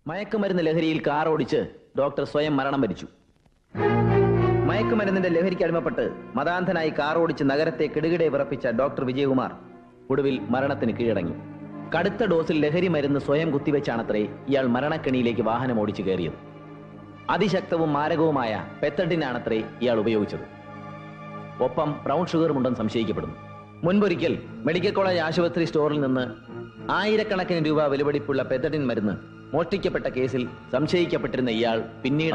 മയക്കുമരുന്ന് ലഹരിയിൽ കാർ ഓടിച്ച് ഡോക്ടർ സ്വയം മരണം വരിച്ചു. മയക്കുമരുന്നിന്റെ ലഹരിക്ക് അടിമപ്പെട്ട് മതാന്ധനായി കാർ ഓടിച്ച് നഗരത്തെ കിടുകിടെ വിറപ്പിച്ച ഡോക്ടർ വിജയകുമാർ ഒടുവിൽ മരണത്തിന് കീഴടങ്ങി. കടുത്ത ഡോസിൽ ലഹരി മരുന്ന് സ്വയം കുത്തിവെച്ചാണത്രേ ഇയാൾ മരണക്കെണിയിലേക്ക് വാഹനം ഓടിച്ചു കയറിയത്. അതിശക്തവും മാരകവുമായ പെത്തഡിനാണത്രേ ഇയാൾ ഉപയോഗിച്ചത്. ഒപ്പം ബ്രൗൺ ഷുഗറുമുണ്ടെന്ന് സംശയിക്കപ്പെടുന്നു. മുൻപൊരിക്കൽ മെഡിക്കൽ കോളേജ് ആശുപത്രി സ്റ്റോറിൽ നിന്ന് ആയിരക്കണക്കിന് രൂപ വിലപിടിപ്പുള്ള പെത്തഡിൻ മരുന്ന് മോഷ്ടിക്കപ്പെട്ട കേസിൽ സംശയിക്കപ്പെട്ടിരുന്ന ഇയാൾ പിന്നീട്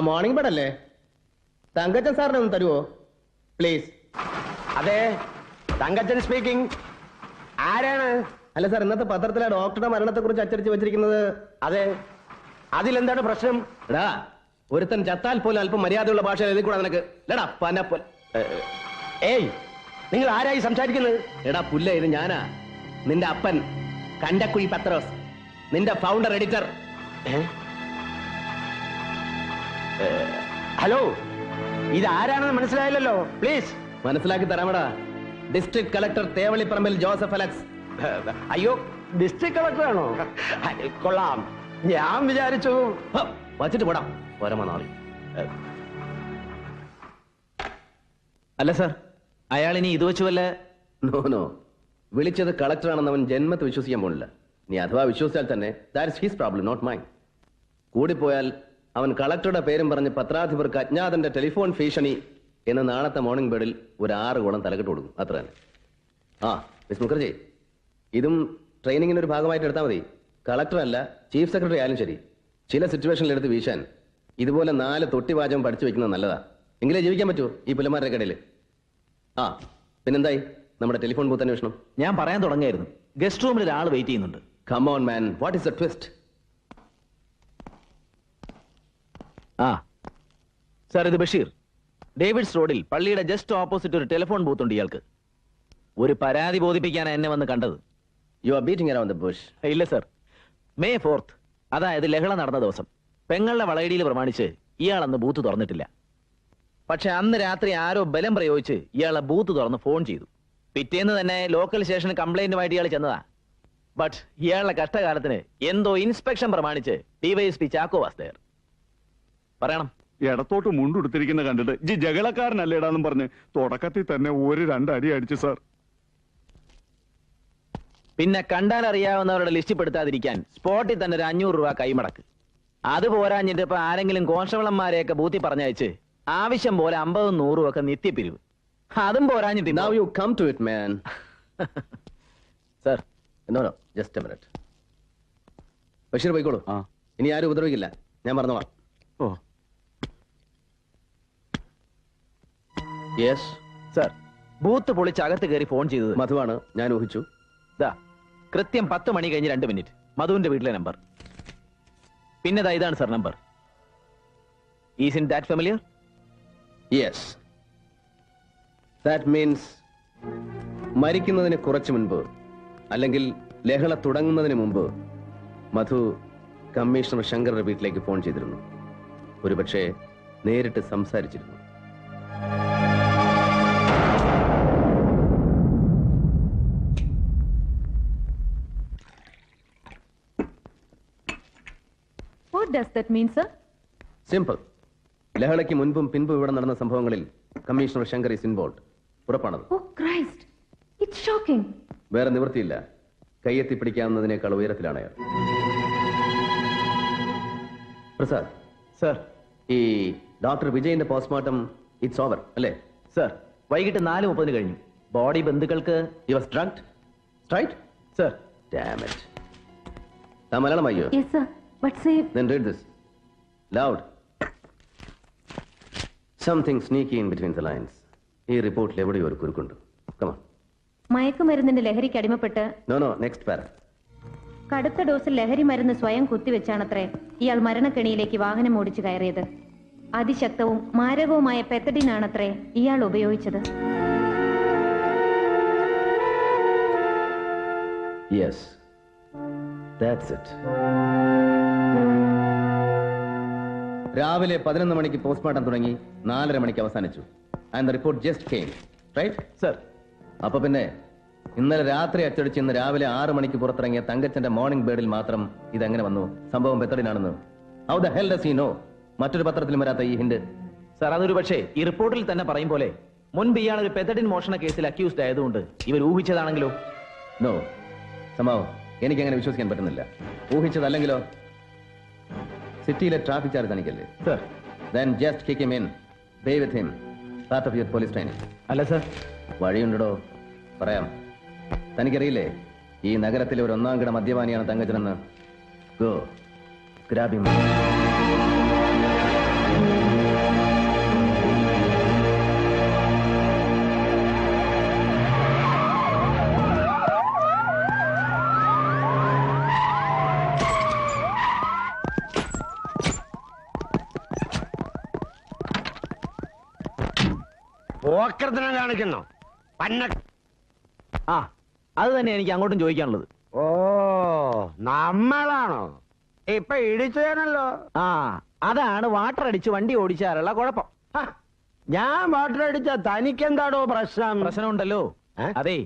മോർണിംഗ് ബെഡല്ലേ? തങ്കച്ചൻ സാറിനെ ഒന്ന് തരുമോ പ്ലീസ്? അതെ, തങ്കച്ചൻ സ്പീക്കിംഗ്. ആരാണ്? അല്ല സാർ, ഇന്നത്തെ പത്രത്തിലെ ഡോക്ടറുടെ മരണത്തെ കുറിച്ച് അച്ചടിച്ച് വെച്ചിരിക്കുന്നത്. അതെ, അതിലെന്താണ് പ്രശ്നം? എടാ, ഒരുത്തൻ ചത്താൽ പോലും അല്പം മര്യാദയുള്ള ഭാഷ എഴുതി കൂടാ നിനക്ക്? എടാ പനപ്പൊൽ. ഏയ്, നിങ്ങൾ ആരായി സംസാരിക്കുന്നത്? എടാ പുല്ല, ഇത് ഞാനാ, നിന്റെ അപ്പൻ കണ്ടക്കുഴി പത്രോസ്, നിന്റെ ഫൗണ്ടർ എഡിറ്റർ. ഹലോ, ഇത് ആരാണെന്ന് മനസ്സിലായില്ലല്ലോ. പ്ലീസ് മനസ്സിലാക്കി തരാമടാ. District collector Thevalipparambil Joseph Alex. അയ്യോ, ഡിസ്ട്രിക്ട് കളക്ടറാണോ? കൊള്ളാം. ഞാൻ വിചാരിച്ചു. വച്ചിട്ട് പോടാം പരമനാളി. അല്ല സാർ, അയാൾ ഇനി ഇത് വെച്ചു വല്ല? നോ, വിളിച്ചത് കളക്ടറാണെന്ന് അവൻ ജന്മത്ത് വിശ്വസിക്കാൻ പോണില്ല. നീ അഥവാ വിശ്വസിച്ചാൽ തന്നെ that is his problem, not mine. കൂടിപ്പോയാൽ അവൻ കളക്ടറുടെ പേരും പറഞ്ഞ് പത്രാധിപർക്ക് അജ്ഞാതന്റെ ടെലിഫോൺ ഭീഷണി എന്ന് നാളത്തെ മോർണിംഗ് ബെഡിൽ ഒരു 6 കോളം തലക്കെട്ട് കൊടുക്കും, അത്ര തന്നെ. മിസ് മുഖർജി, ഇതും ട്രെയിനിങ്ങിന്റെ ഒരു ഭാഗമായിട്ട് എടുത്താൽ മതി. കളക്ടർ അല്ല, ചീഫ് സെക്രട്ടറി ആയാലും ശരി, ചില സിറ്റുവേഷനിൽ എടുത്ത് വീശാൻ ഇതുപോലെ 4 തൊട്ടിവാചകം പഠിച്ചു വെക്കുന്നത് നല്ലതാ. എങ്കിലേ ജീവിക്കാൻ പറ്റൂ ഈ പുലമാരുടെ കടയിൽ. പിന്നെന്തായി നമ്മുടെ ടെലിഫോൺ ബൂത്ത് അന്വേഷണം? ഞാൻ പറയാൻ തുടങ്ങിയായിരുന്നു. ഗസ്റ്റ് റൂമിൽ ഒരാൾ വെയിറ്റ് ചെയ്യുന്നുണ്ട്. Come on man, what is the twist? Sir, ഇത് ബഷീർ. ഡേവിഡ്സ് റോഡിൽ പള്ളിയുടെ ജസ്റ്റ് ഓപ്പോസിറ്റ് ഒരു ടെലിഫോൺ ബൂത്ത് ഉണ്ട്. ഇയാൾക്ക് ഒരു പരാതി ബോധിപ്പിക്കാനാണ് എന്നെ വന്ന് കണ്ടത്. You are beating around the bush. ഇല്ല സാർ, May 4th, അതായത് ലഹള നടന്ന ദിവസം, പെങ്ങളുടെ വളയിടിയിൽ പ്രമാണിച്ച് ഇയാൾ അന്ന് ബൂത്ത് തുറന്നിട്ടില്ല. പക്ഷെ അന്ന് രാത്രി ആരോ ബലം പ്രയോഗിച്ച് ഇയാളെ ബൂത്ത് തുറന്ന് ഫോൺ ചെയ്തു. പിറ്റേന്ന് തന്നെ ലോക്കൽ സ്റ്റേഷന് കംപ്ലൈന്റുമായിട്ട് ഇയാൾ ചെന്നതാ. ബട്ട് ഇയാളുടെ കഷ്ടകാലത്തിന് എന്തോ ഇൻസ്പെക്ഷൻ പ്രമാണിച്ച് ഡിവൈഎസ്പി ചാക്കോ വാസ്തയർ. പറയണം. ഇടത്തോട്ട് മുണ്ടെടുത്തിരിക്കുന്ന കണ്ടിട്ട് ജകളക്കാരനല്ലേടാന്നും പറഞ്ഞ് തുടക്കത്തിൽ തന്നെ 1-2 അടി അടിച്ചു സാർ. പിന്നെ കണ്ടാൽ അറിയാവുന്നവരുടെ ലിസ്റ്റ് പെടുത്താതിരിക്കാൻ സ്പോട്ടിൽ തന്നെ ഒരു 500 രൂപ കൈമടക്ക്. അത് പോരാഞ്ഞിട്ട് ഇപ്പൊ ആരെങ്കിലും കോൺസ്റ്റബിളന്മാരെയൊക്കെ ബൂത്തി പറഞ്ഞയച്ച് ആവശ്യം പോലെ 50-100 ഒക്കെ നിത്യപ്പിരിവ്. അതും പോരാഞ്ഞിട്ട് Now you come to it, man. Sir, no, just a minute. Basheer പോയിക്കോളൂ. ഇനി ആരും ഉപദ്രവിക്കില്ല, ഞാൻ പറഞ്ഞോളാം. യെസ് സർ, ബൂത്ത് പൊളിച്ച് അകത്ത് കയറി ഫോൺ ചെയ്തത് മധുവാണ്, ഞാൻ ഊഹിച്ചു. കൃത്യം 10 മണി കഴിഞ്ഞ് 2 മിനിറ്റ് മധുവിന്റെ വീട്ടിലെ നമ്പർ. പിന്നെ ഇതാണ് sir number. Is in that familiar? Yes, that means മരിക്കുന്നതിന് കുറച്ചു മുൻപ്, അല്ലെങ്കിൽ ലഹള തുടങ്ങുന്നതിന് മുമ്പ് മധു കമ്മീഷണർ ശങ്കറുടെ വീട്ടിലേക്ക് ഫോൺ ചെയ്തിരുന്നു. ഒരുപക്ഷെ നേരിട്ട് സംസാരിച്ചിരുന്നു. What does that mean, sir? Simple. ലഹളയ്ക്ക് മുൻപും പിൻപും ഇവിടെ നടന്ന സംഭവങ്ങളിൽ കമ്മീഷണർ ശങ്കർ ഈസ് ഇൻവോൾവ്. ഉറപ്പാണത്. Oh Christ, it's shocking. വേറെ നിവൃത്തിയില്ല, കയ്യെത്തി പിടിക്കാവുന്നതിനേക്കാൾ ഉയരത്തിലാണ് അയാൾ. പ്രസാദ് സർ, ഈ ഡോക്ടർ വിജയന്റെ പോസ്റ്റ്മോർട്ടം ഇറ്റ്സ് ഓവർ അല്ലേ? സർ, വൈകിട്ട് 4:30 കഴിഞ്ഞു. ബോഡി ബന്ധുക്കൾക്ക് he was drugged, right? Sir. Damn it. മലയാളമായോ? Yes, sir. But say... Then read this. Loud. Something sneaky in between the lines. ഈ റിപ്പോർട്ടിൽ എവിടെയോ ഒരു കുരുക്കുണ്ട്. Come on. മയക്കുമരുന്നിന്റെ ലഹരിക്ക് അടിമപ്പെട്ട്... No, next para. കടുത്ത ഡോസിൽ ലഹരി മരുന്ന് സ്വയം കുത്തിവെച്ചാണത്രേ ഇയാൾ മരണക്കെണിയിലേക്ക് വാഹനം ഓടിച്ചു കയറിയത്. അതിശക്തവും മാരകവുമായ പെത്തഡിനാണത്രേ ഇയാൾ ഉപയോഗിച്ചത്. Yes, that's it. രാവിലെ 11 മണിക്ക് പോസ്റ്റ്മോർട്ടം തുടങ്ങി 4:30 മണിക്ക് അവസാനിച്ചു. And the report just came, right? Sir. അപ്പൊ പിന്നെ ഇന്നലെ രാത്രി അച്ചടിച്ച് ഇന്ന് രാവിലെ 6 മണിക്ക് പുറത്തിറങ്ങിയ തങ്കച്ചന്റെ മോർണിംഗ് ബേർഡിൽ മാത്രം ഇതെങ്ങനെ വന്നു? സംഭവം ബെത്തഡിനാണെന്ന് how the hell does he know? മറ്റൊരു പത്രത്തിലും വരാത്ത ഈ ഹിന്റ്. സർ, അതൊരു പക്ഷേ ഈ റിപ്പോർട്ടിൽ തന്നെ പറയും പോലെ മുൻപ് ഇയാൾ ഒരു പെത്തഡിൻ മോഷണ കേസിൽ അക്യൂസ്ഡ് ആയതുകൊണ്ട് ഇവർ ഊഹിച്ചതാണെങ്കിലോ? നോ, സംഭവം എനിക്കങ്ങനെ വിശ്വസിക്കാൻ പറ്റുന്നില്ല. ഊഹിച്ചതല്ലെങ്കിലോ? സിറ്റിയിലെ ട്രാഫിക് ചാർജ് തനിക്കല്ലേ? Sir. Then just kick him in. Be with him. Part of your police training. അല്ല സർ. വഴിയുണ്ടോ? പറയാം. തനിക്കറിയില്ലേ ഈ നഗരത്തിലെ ഒരു 1-ാം കിട മദ്യപാനിയാണ് തങ്കച്ചനെന്ന്? Go. Grab him. പോക്കർത്തിനെ കാണിക്കുന്നു. ആ, അത് തന്നെ എനിക്ക് അങ്ങോട്ടും ചോദിക്കാനുള്ളത്. ഓ, നമ്മളാണോ ഇപ്പൊ ഇടിച്ചതാണല്ലോ? ആ, അതാണ് വാട്ടർ അടിച്ച് വണ്ടി ഓടിച്ചാലുള്ള കുഴപ്പം. ഞാൻ വാട്ടർ അടിച്ച തനിക്കെന്താടോ പ്രശ്നം? പ്രശ്നമുണ്ടല്ലോ. അതെ,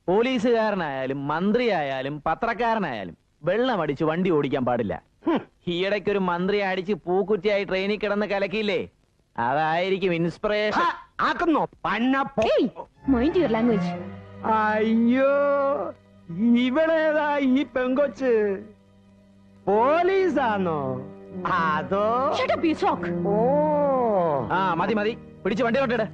പോലീസുകാരനായാലും മന്ത്രിയായാലും പത്രക്കാരനായാലും വെള്ളം അടിച്ച് വണ്ടി ഓടിക്കാൻ പാടില്ല. ഈയിടയ്ക്കൊരു മന്ത്രി അടിച്ച് പൂക്കുറ്റിയായി ട്രെയിനിൽ കിടന്ന് കലക്കിയില്ലേ? അതായിരിക്കും ഇൻസ്പിറേഷൻ. ആക്കുന്നോ പന്നപ്പോ? Mind your language. അയ്യോ, ഇവളേതാ ഈ പെങ്കൊച്ച്? പോലീസാണോ അതോ? ഓ, ആ, മതി മതി, പിടിച്ച് വണ്ടിയിലോട്ടിട്.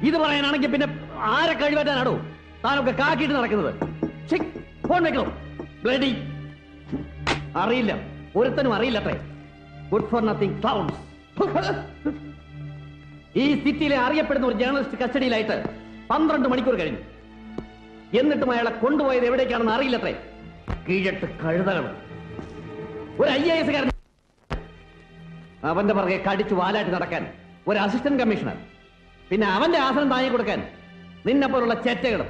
ഇത് പറയാനാണെങ്കിൽ പിന്നെ ആരെ കഴിവാറ്റാനാണോ താനൊക്കെ കാക്കിയിട്ട് നടക്കുന്നത്? ഫോൺ വെക്കണോ? ബ്ലഡി അറിയില്ല, ഒരുത്തനും അറിയില്ലത്രേ. Good for nothing clowns. ഈ സിറ്റിയിലെ അറിയപ്പെടുന്ന ഒരു ജേർണലിസ്റ്റ് കസ്റ്റഡിയിലായിട്ട് 12 മണിക്കൂർ കഴിഞ്ഞു. എന്നിട്ടും അയാളെ കൊണ്ടുപോയത് എവിടേക്കാണെന്ന് അറിയില്ലത്രേ. കീഴട്ട് കഴുതകൾ. ഒരു IAS കാരൻ, അവന്റെ പുറകെ കടിച്ചു വാലായിട്ട് നടക്കാൻ ഒരു അസിസ്റ്റന്റ് കമ്മീഷണർ, പിന്നെ അവന്റെ ആസനം താങ്ങി കൊടുക്കാൻ നിന്നെ പോലുള്ള ചേറ്റകളും.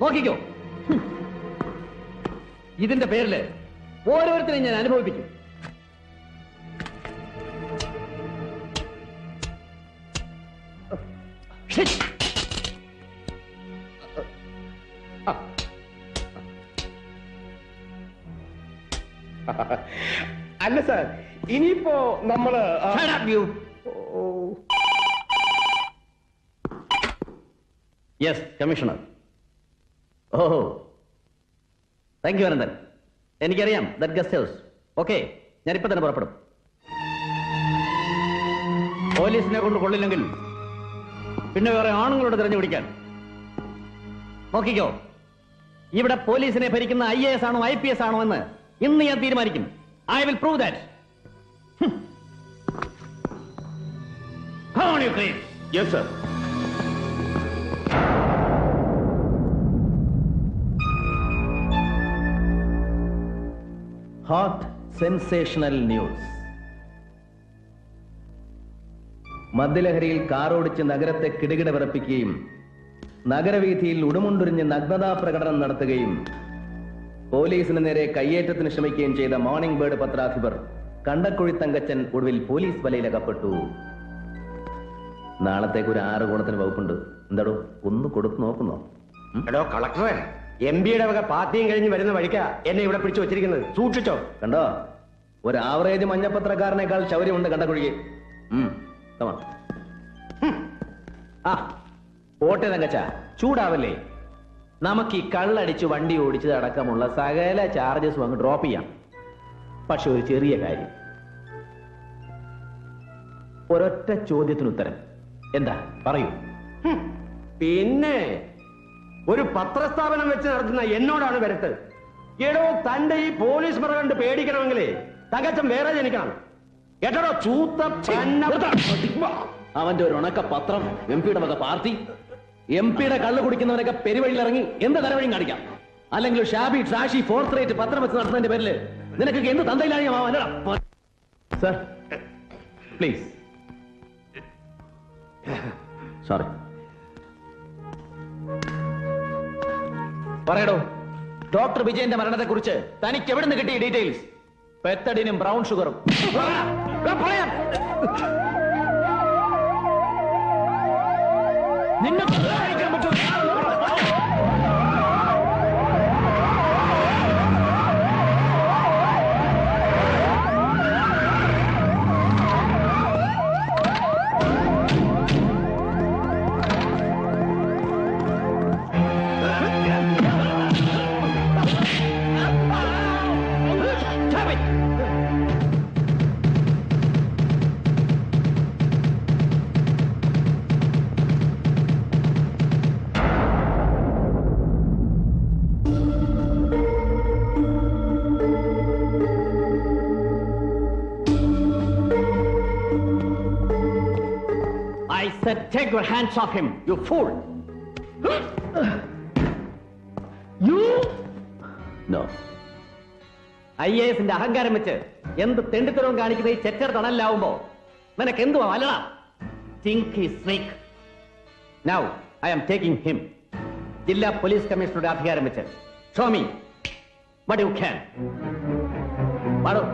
നോക്കിക്കോ, ഇതിന്റെ പേരില് ഓരോരുത്തരെയും ഞാൻ അനുഭവിപ്പിക്കും. അല്ല സാർ, ഇനിയിപ്പോ നമ്മള് യെസ് കമ്മീഷണർ. ഓഹോ, താങ്ക് യു അനന്തൻ. എനിക്കറിയാം ദാറ്റ് ഗസ്റ്റ് ഹൗസ്. ഓക്കെ, ഞാനിപ്പോ തന്നെ പുറപ്പെടും. പോലീസിനെ കൊണ്ട് കൊള്ളില്ലെങ്കിൽ പിന്നെ വേറെ ആണുങ്ങളോട് തിരഞ്ഞു പിടിക്കാൻ. നോക്കിക്കോ, ഇവിടെ പോലീസിനെ ഭരിക്കുന്ന IAS ആണോ IPS ആണോ എന്ന് ഇന്ന് ഞാൻ തീരുമാനിക്കും. I will prove that. Come on, you please. Yes sir. Hot sensational news. മദ്യലഹരിയിൽ കാറോടിച്ച് നഗരത്തെ കിടുകിട വിറപ്പിക്കുകയും നഗരവീഥിയിൽ ഉടുമുണ്ടുരിഞ്ഞ് നഗ്നതാ പ്രകടനം നടത്തുകയും പോലീസിന് നേരെ കയ്യേറ്റത്തിന് ശ്രമിക്കുകയും ചെയ്ത മോർണിംഗ് ബേർഡ് പത്രാധിപർ കണ്ടക്കുഴി തങ്കച്ചൻ ഒടുവിൽ പോലീസ് വലയിലകപ്പെട്ടു. നാളത്തേക്ക് ഒരു 6 ഗുണത്തിന് വകുപ്പുണ്ട്. എന്താടോ, ഒന്ന് കൊടുത്തു നോക്കുന്നോ? എടോ കളക്ടറെ, MPയുടെ വക പാർട്ടിയും കഴിഞ്ഞ് വരുന്ന വഴിക്ക എന്നെ ഇവിടെ പിടിച്ചു വെച്ചിരിക്കുന്നത്. സൂക്ഷിച്ചോ. കണ്ടോ, ഒരു ആവറേജ് മഞ്ഞപ്പത്രക്കാരനേക്കാൾ ശൗര്യമുണ്ട് കണ്ടക്കുഴിക്ക്. ആ, പോട്ടെ തങ്കച്ച, ചൂടാവല്ലേ. നമുക്ക് ഈ കള്ളടിച്ച് വണ്ടി ഓടിച്ചത് അടക്കമുള്ള സകല ചാർജസും അങ്ങ് ഡ്രോപ്പ് ചെയ്യാം. പക്ഷെ ഒരു ചെറിയ കാര്യം, ഒരൊറ്റ ചോദ്യത്തിന് ഉത്തരം. എന്താ, പറയൂ. പിന്നെ ഒരു പത്രസ്ഥാപനം വെച്ച് നടത്തുന്ന എന്നോടാണ് വരട്ട്. എടോ തന്റെ ഈ പോലീസ് പറ കണ്ട് പേടിക്കണമെങ്കിലേ തകച്ചം വേറെ ജനിക്കണം. കേട്ടോ ചൂത്ത അവന്റെ ഒരു ഉണക്ക പത്രം, MP യുടെ വക പാർട്ടി, MP യുടെ കള്ളു കുടിക്കുന്നവരൊക്കെ പെരുവഴിയിലിറങ്ങി എന്ത് തരവഴിയും കാണിക്കാം. അല്ലെങ്കിൽ ഷാബി ട്രാഷി ഫോർത്ത് റേറ്റ് പത്രം വെച്ച് നടത്തുന്നതിന്റെ പേരില് നിനക്കൊക്കെ എന്ത് തന്തയിലാണ് ഞാൻ. Sir please. സോറി. പറയടോ, ഡോക്ടർ വിജയന്റെ മരണത്തെ കുറിച്ച് തനിക്ക് എവിടെ നിന്ന് കിട്ടിയ ഡീറ്റെയിൽസ്? പെത്തഡിനും ബ്രൗൺ ഷുഗറും. I said take your hands off him, you fool. You? No. IAS അഹങ്കാരം വെച്ച് എന്ത് തെണ്ടിത്തരവും കാണിക്കുന്ന ഈ ചെറ്റർ തണലാവുമ്പോ നിനക്ക് എന്തുവാ അല്ലടാ? Think he's snake. Now I am taking him. ജില്ലാ പോലീസ് കമ്മീഷണറുടെ അധികാരം വെച്ച് show me what you can. പാടോ.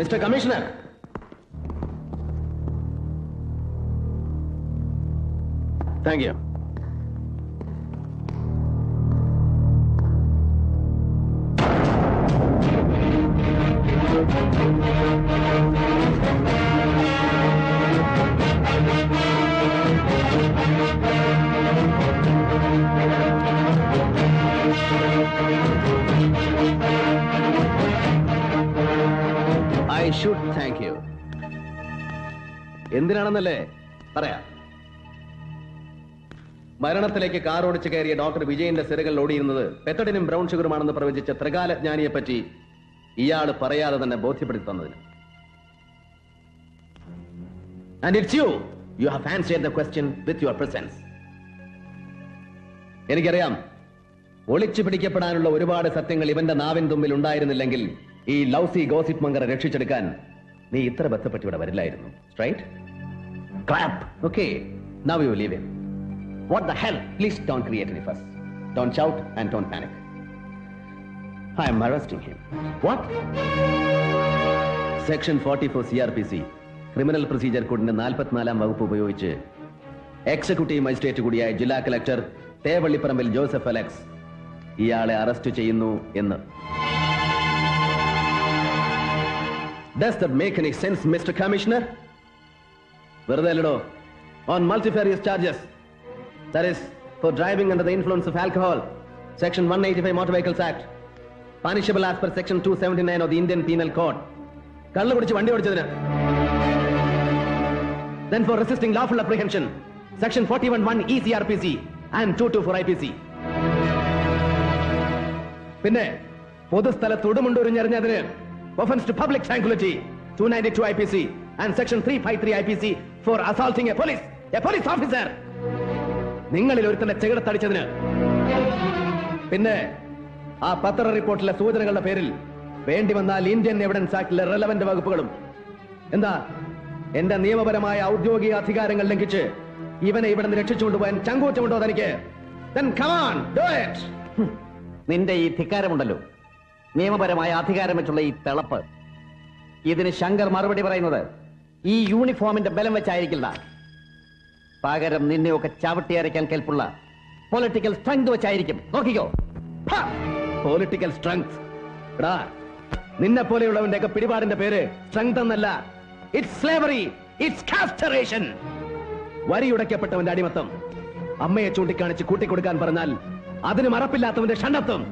Mr. Commissioner. Thank you. I should thank you. എന്തിനാണെന്നല്ലേ പറയാം. മരണത്തിലേക്ക് കാർ ഓടിച്ചു കയറിയ ഡോക്ടർ വിജയന്റെ സിരകൾ ഓടിയിരുന്നത് പെത്തഡിനും ബ്രൗൺ ഷുഗറുമാണെന്ന് പ്രവചിച്ച ത്രികാലജ്ഞാനിയെ പറ്റി ഇയാൾ പറയാതെ തന്നെ ബോധ്യപ്പെടുത്തി തന്നതിന്. And it's you. You have answered the question with your presence. എനിക്കറിയാം, ഒളിച്ചു പിടിക്കപ്പെടാനുള്ള ഒരുപാട് സത്യങ്ങൾ ഇവന്റെ നാവിൻ തുമ്പിൽ ഉണ്ടായിരുന്നില്ലെങ്കിൽ ഈ ലൗസി ഗോസിപ്പ് മങ്കറെ രക്ഷിച്ചെടുക്കാൻ നീ ഇത്ര ബന്ധപ്പെട്ട് ഇവിടെ വരില്ലായിരുന്നു. Right? Crap. Okay. Now you leave him. What the hell? Please don't create any fuss. Don't shout and don't panic. I am arresting him. What? Section 44 CRPC criminal procedure കോഡിന്റെ 44-ാം വകുപ്പ് ഉപയോഗിച്ച് executive magistrate കൂടിയായ ജില്ലാ collector തേവള്ളിപ്പറമ്പിൽ Joseph Alex ഇയാളെ arrest ചെയ്യുന്നു എന്ന്. Does that make any sense, Mr. Commissioner? വെറുതെ അല്ലടോ. On multifarious charges, that is for driving under the influence of alcohol, Section 185 Motor Vehicles Act, punishable as per Section 279 of the Indian Penal Code. കള്ളു കുടിച്ച് വണ്ടി ഓടിച്ചതിന്. Then for resisting lawful apprehension, Section 41(1) ECRPC and 224 IPC. പിന്നെ പൊതുസ്ഥലത്ത് ഉടുമുണ്ടൊരിഞ്ഞെറിഞ്ഞതിന് offense to public tranquility 292 IPC and Section 353 IPC for assaulting a police officer. നിങ്ങളിൽ ഒരുത്തന്നെ ചെകിടത്തടിച്ചതിന്. പിന്നെ ആ പത്ര റിപ്പോർട്ടിലെ സൂചനകളുടെ പേരിൽ വേണ്ടി വന്നാൽ ഇന്ത്യൻ എവിഡൻസ് ആക്ടിലെ റെലവന്റ് വകുപ്പുകളും. എന്താ എന്റെ നിയമപരമായ ഔദ്യോഗിക അധികാരങ്ങൾ ലംഘിച്ച് ഇവനെ ഇവിടെ നിന്ന് രക്ഷിച്ചുകൊണ്ടുപോകാൻ ചങ്കൂറ്റമുണ്ടോ തനിക്ക്? Then come on, do it. നിന്റെ ഈ ധിക്കാരമുണ്ടല്ലോ, നിയമപരമായ അധികാരം വെച്ചുള്ള ഈ തിളപ്പ്, ഇതിന് ശങ്കർ മറുപടി പറയുന്നത് ഈ യൂണിഫോമിന്റെ ബലം വെച്ചായിരിക്കില്ല. പകരം നിന്നെയൊക്കെ ചവിട്ടി അരയ്ക്കാൻ കെൽപ്പുള്ള പൊളിറ്റിക്കൽ സ്ട്രെങ്ത് വെച്ചായിരിക്കും. നോക്കിക്കോ. Political strength. നിന്നെ പോലെയുള്ളവന്റെ ഒക്കെ പിടിപാടിന്റെ പേര് സ്ട്രെങ്ത് എന്നല്ല, ഇറ്റ്സ് സ്ലേവറി, ഇറ്റ്സ് കാസ്റ്ററേഷൻ. വരിയുടയ്ക്കപ്പെട്ടവന്റെ അടിമത്തം. അമ്മയെ ചൂണ്ടിക്കാണിച്ച് കൂട്ടിക്കൊടുക്കാൻ പറഞ്ഞാൽ അതിന് മറപ്പില്ലാത്തവന്റെ ഷണ്ടത്വം.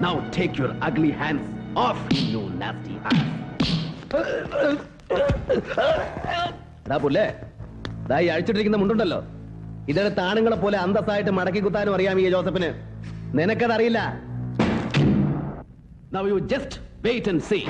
Now take your ugly hands off him, you nasty ass. പുല്ലേ, ദായി അഴിച്ചിട്ടിരിക്കുന്ന മുണ്ടുണ്ടല്ലോ, ഇതെടുത്ത് ആണുങ്ങളെ പോലെ അന്തസ്സായിട്ട് മടക്കി കുത്താനും അറിയാം ഈ ജോസഫിന്. നിനക്കതറിയില്ല. Now you just wait and see.